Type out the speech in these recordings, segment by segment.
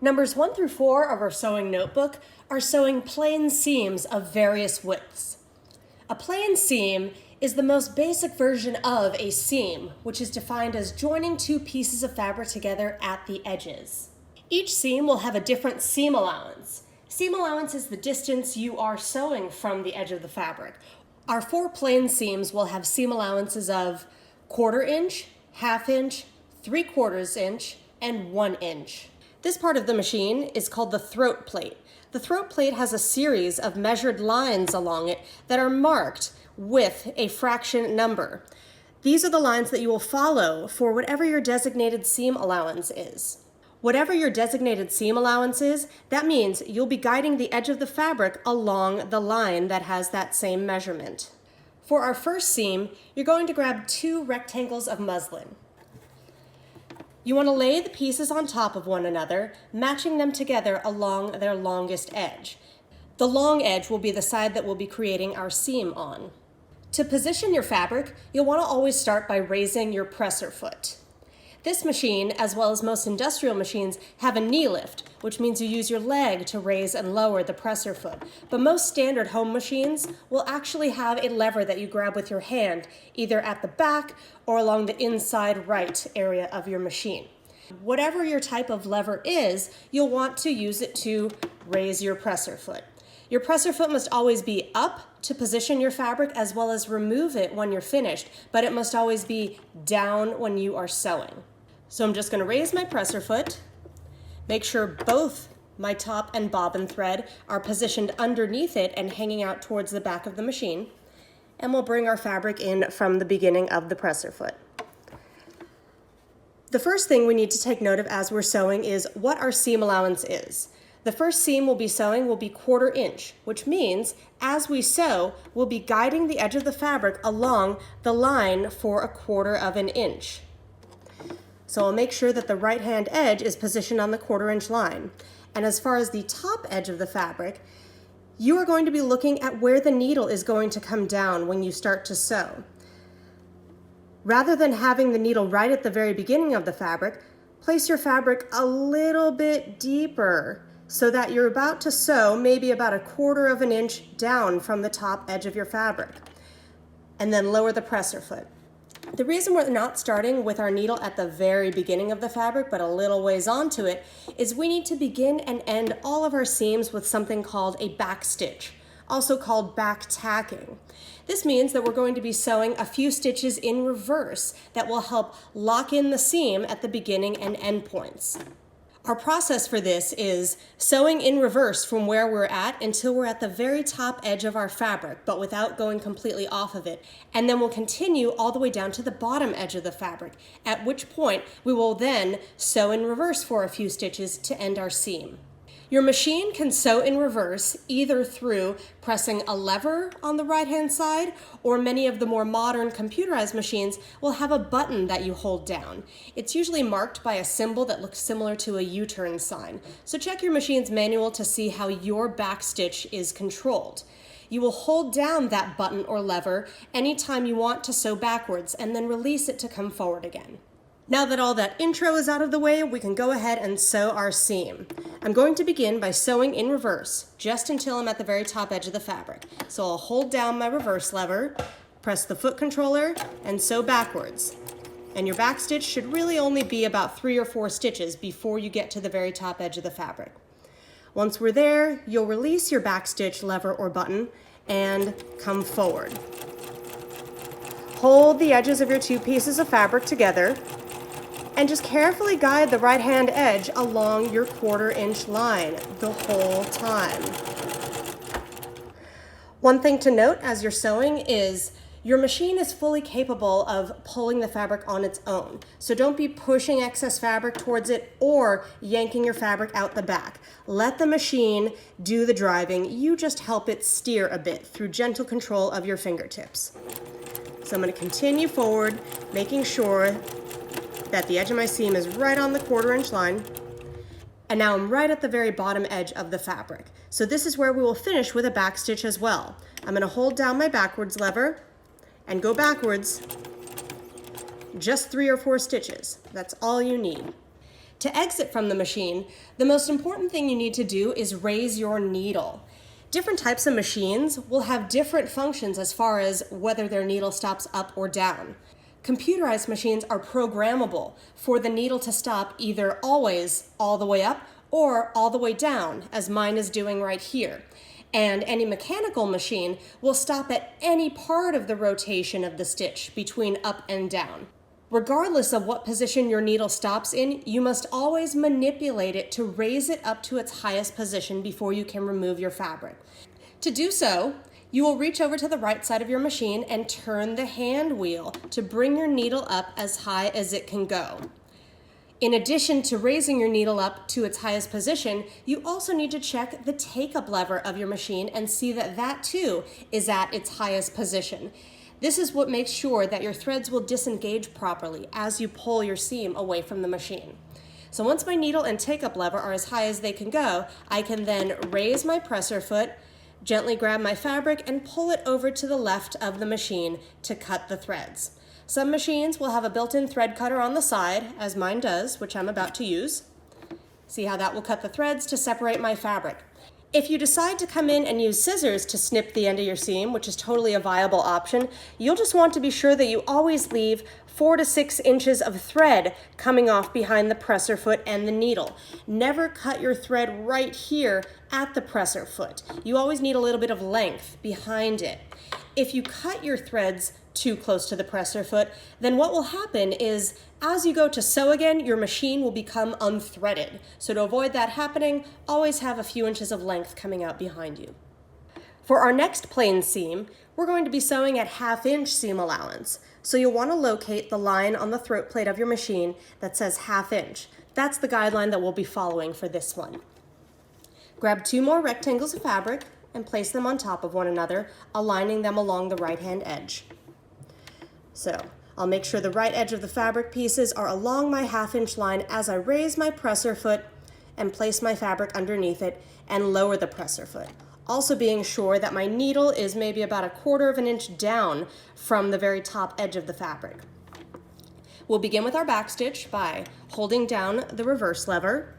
Numbers 1 through 4 of our sewing notebook are sewing plain seams of various widths. A plain seam is the most basic version of a seam, which is defined as joining two pieces of fabric together at the edges. Each seam will have a different seam allowance. Seam allowance is the distance you are sewing from the edge of the fabric. Our 4 plain seams will have seam allowances of 1/4 inch, 1/2 inch, 3/4 inch, and 1 inch. This part of the machine is called the throat plate. The throat plate has a series of measured lines along it that are marked with a fraction number. These are the lines that you will follow for whatever your designated seam allowance is. Whatever your designated seam allowance is, that means you'll be guiding the edge of the fabric along the line that has that same measurement. For our first seam, you're going to grab 2 rectangles of muslin. You want to lay the pieces on top of one another, matching them together along their longest edge. The long edge will be the side that we'll be creating our seam on. To position your fabric, you'll want to always start by raising your presser foot. This machine, as well as most industrial machines, have a knee lift, which means you use your leg to raise and lower the presser foot. But most standard home machines will actually have a lever that you grab with your hand, either at the back or along the inside right area of your machine. Whatever your type of lever is, you'll want to use it to raise your presser foot. Your presser foot must always be up to position your fabric as well as remove it when you're finished, but it must always be down when you are sewing. So I'm just going to raise my presser foot, make sure both my top and bobbin thread are positioned underneath it and hanging out towards the back of the machine, and we'll bring our fabric in from the beginning of the presser foot. The first thing we need to take note of as we're sewing is what our seam allowance is. The first seam we'll be sewing will be 1/4 inch, which means as we sew, we'll be guiding the edge of the fabric along the line for 1/4 inch. So I'll make sure that the right hand edge is positioned on the 1/4 inch line. And as far as the top edge of the fabric, you are going to be looking at where the needle is going to come down when you start to sew. Rather than having the needle right at the very beginning of the fabric, place your fabric a little bit deeper so that you're about to sew maybe about 1/4 inch down from the top edge of your fabric. And then lower the presser foot. The reason we're not starting with our needle at the very beginning of the fabric, but a little ways onto it, is we need to begin and end all of our seams with something called a back stitch, also called back tacking. This means that we're going to be sewing a few stitches in reverse that will help lock in the seam at the beginning and end points. Our process for this is sewing in reverse from where we're at until we're at the very top edge of our fabric, but without going completely off of it. And then we'll continue all the way down to the bottom edge of the fabric, at which point we will then sew in reverse for a few stitches to end our seam. Your machine can sew in reverse either through pressing a lever on the right-hand side, or many of the more modern computerized machines will have a button that you hold down. It's usually marked by a symbol that looks similar to a U-turn sign. So check your machine's manual to see how your back stitch is controlled. You will hold down that button or lever anytime you want to sew backwards and then release it to come forward again. Now that all that intro is out of the way, we can go ahead and sew our seam. I'm going to begin by sewing in reverse, just until I'm at the very top edge of the fabric. So I'll hold down my reverse lever, press the foot controller, and sew backwards. And your back stitch should really only be about 3 or 4 stitches before you get to the very top edge of the fabric. Once we're there, you'll release your back stitch lever or button and come forward. Hold the edges of your 2 pieces of fabric together, and just carefully guide the right hand edge along your 1/4 inch line the whole time. One thing to note as you're sewing is your machine is fully capable of pulling the fabric on its own. So don't be pushing excess fabric towards it or yanking your fabric out the back. Let the machine do the driving. You just help it steer a bit through gentle control of your fingertips. So I'm going to continue forward, making sure that the edge of my seam is right on the 1/4 inch line. And now I'm right at the very bottom edge of the fabric. So this is where we will finish with a back stitch as well. I'm going to hold down my backwards lever and go backwards just 3 or 4 stitches. That's all you need. To exit from the machine, the most important thing you need to do is raise your needle. Different types of machines will have different functions as far as whether their needle stops up or down. Computerized machines are programmable for the needle to stop either always all the way up or all the way down, as mine is doing right here. And any mechanical machine will stop at any part of the rotation of the stitch between up and down. Regardless of what position your needle stops in, you must always manipulate it to raise it up to its highest position before you can remove your fabric. To do so, you will reach over to the right side of your machine and turn the hand wheel to bring your needle up as high as it can go. In addition to raising your needle up to its highest position, you also need to check the take-up lever of your machine and see that that too is at its highest position. This is what makes sure that your threads will disengage properly as you pull your seam away from the machine. So once my needle and take-up lever are as high as they can go, I can then raise my presser foot, gently grab my fabric, and pull it over to the left of the machine to cut the threads. Some machines will have a built-in thread cutter on the side, as mine does, which I'm about to use. See how that will cut the threads to separate my fabric. If you decide to come in and use scissors to snip the end of your seam, which is totally a viable option, you'll just want to be sure that you always leave 4 to 6 inches of thread coming off behind the presser foot and the needle. Never cut your thread right here at the presser foot. You always need a little bit of length behind it. If you cut your threads too close to the presser foot, then what will happen is as you go to sew again, your machine will become unthreaded. So to avoid that happening, always have a few inches of length coming out behind you. For our next plain seam, we're going to be sewing at 1/2 inch seam allowance. So you'll want to locate the line on the throat plate of your machine that says 1/2 inch. That's the guideline that we'll be following for this one. Grab 2 more rectangles of fabric and place them on top of one another, aligning them along the right-hand edge. So I'll make sure the right edge of the fabric pieces are along my 1/2 inch line as I raise my presser foot and place my fabric underneath it and lower the presser foot. Also being sure that my needle is maybe about 1/4 inch down from the very top edge of the fabric. We'll begin with our back stitch by holding down the reverse lever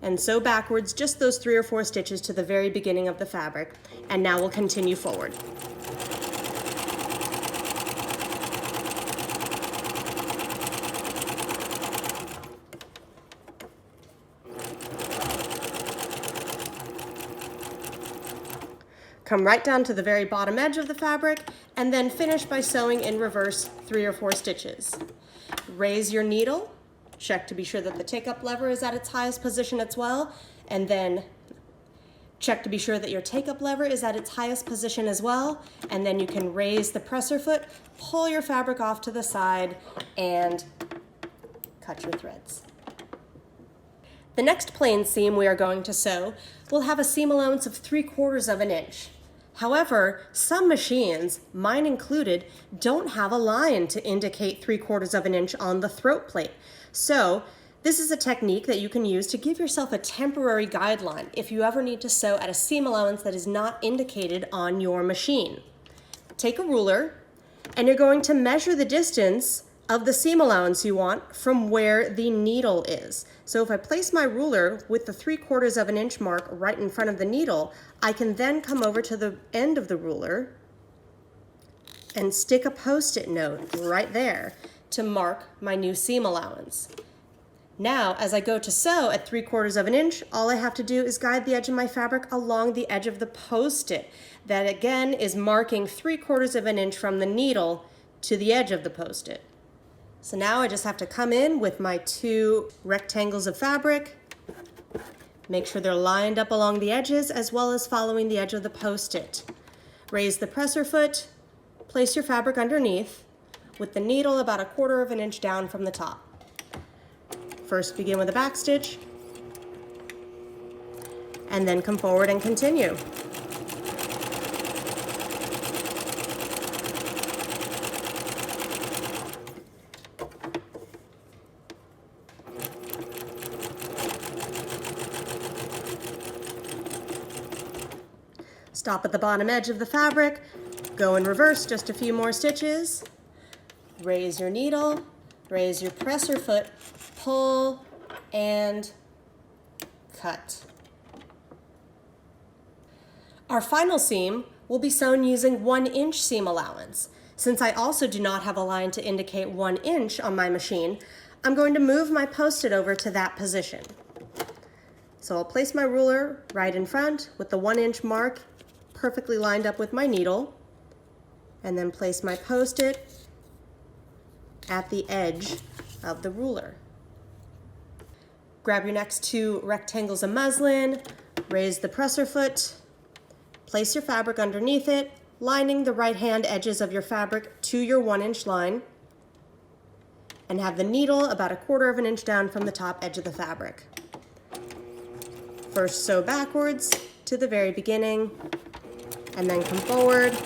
and sew backwards just those 3 or 4 stitches to the very beginning of the fabric. And now we'll continue forward. Come right down to the very bottom edge of the fabric and then finish by sewing in reverse 3 or 4 stitches. Raise your needle, check to be sure that the take-up lever is at its highest position as well, and then check to be sure that your take-up lever is at its highest position as well, and then you can raise the presser foot, pull your fabric off to the side, and cut your threads. The next plain seam we are going to sew will have a seam allowance of 3/4 inch. However, some machines, mine included, don't have a line to indicate 3/4 inch on the throat plate. So this is a technique that you can use to give yourself a temporary guideline if you ever need to sew at a seam allowance that is not indicated on your machine. Take a ruler and you're going to measure the distance of the seam allowance you want from where the needle is. So if I place my ruler with the 3/4 inch mark right in front of the needle, I can then come over to the end of the ruler and stick a Post-it note right there to mark my new seam allowance. Now, as I go to sew at 3/4 inch, all I have to do is guide the edge of my fabric along the edge of the Post-it. That again is marking 3/4 inch from the needle to the edge of the Post-it. So now I just have to come in with my 2 rectangles of fabric, make sure they're lined up along the edges as well as following the edge of the Post-it. Raise the presser foot, place your fabric underneath with the needle about 1/4 inch down from the top. First begin with a back stitch and then come forward and continue. Stop at the bottom edge of the fabric, go in reverse just a few more stitches, raise your needle, raise your presser foot, pull, and cut. Our final seam will be sewn using 1-inch seam allowance. Since I also do not have a line to indicate 1 inch on my machine, I'm going to move my post-it over to that position. So I'll place my ruler right in front with the 1-inch mark perfectly lined up with my needle, and then place my post-it at the edge of the ruler. Grab your next 2 rectangles of muslin, raise the presser foot, place your fabric underneath it, lining the right-hand edges of your fabric to your 1-inch line, and have the needle about 1/4 of an inch down from the top edge of the fabric. First sew backwards to the very beginning, and then come forward.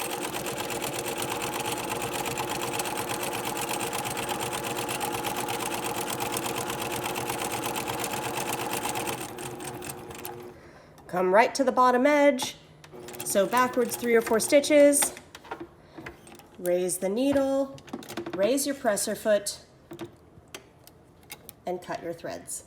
Come right to the bottom edge, sew backwards 3 or 4 stitches, raise the needle, raise your presser foot, and cut your threads.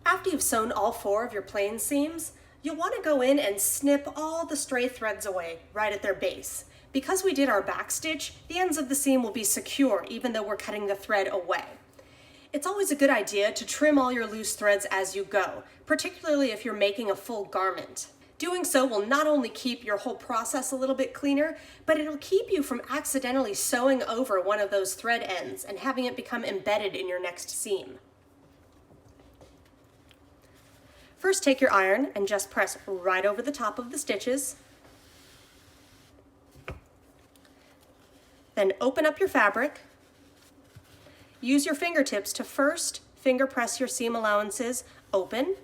After you've sewn all 4 of your plain seams, you'll want to go in and snip all the stray threads away right at their base. Because we did our back stitch, the ends of the seam will be secure even though we're cutting the thread away. It's always a good idea to trim all your loose threads as you go, particularly if you're making a full garment. Doing so will not only keep your whole process a little bit cleaner, but it'll keep you from accidentally sewing over one of those thread ends and having it become embedded in your next seam. First, take your iron and just press right over the top of the stitches. Then open up your fabric. Use your fingertips to first finger press your seam allowances open.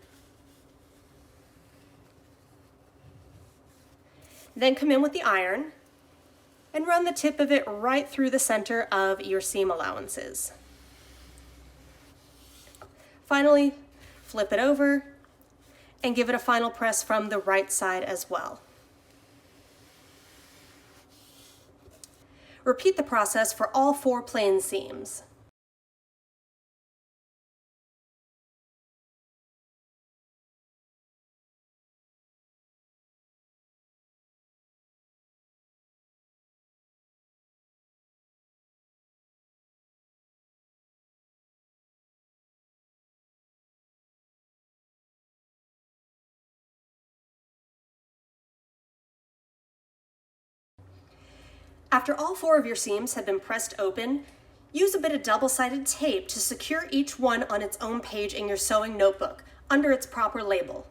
Then come in with the iron and run the tip of it right through the center of your seam allowances. Finally, flip it over and give it a final press from the right side as well. Repeat the process for all 4 plain seams. After all 4 of your seams have been pressed open, use a bit of double-sided tape to secure each one on its own page in your sewing notebook under its proper label.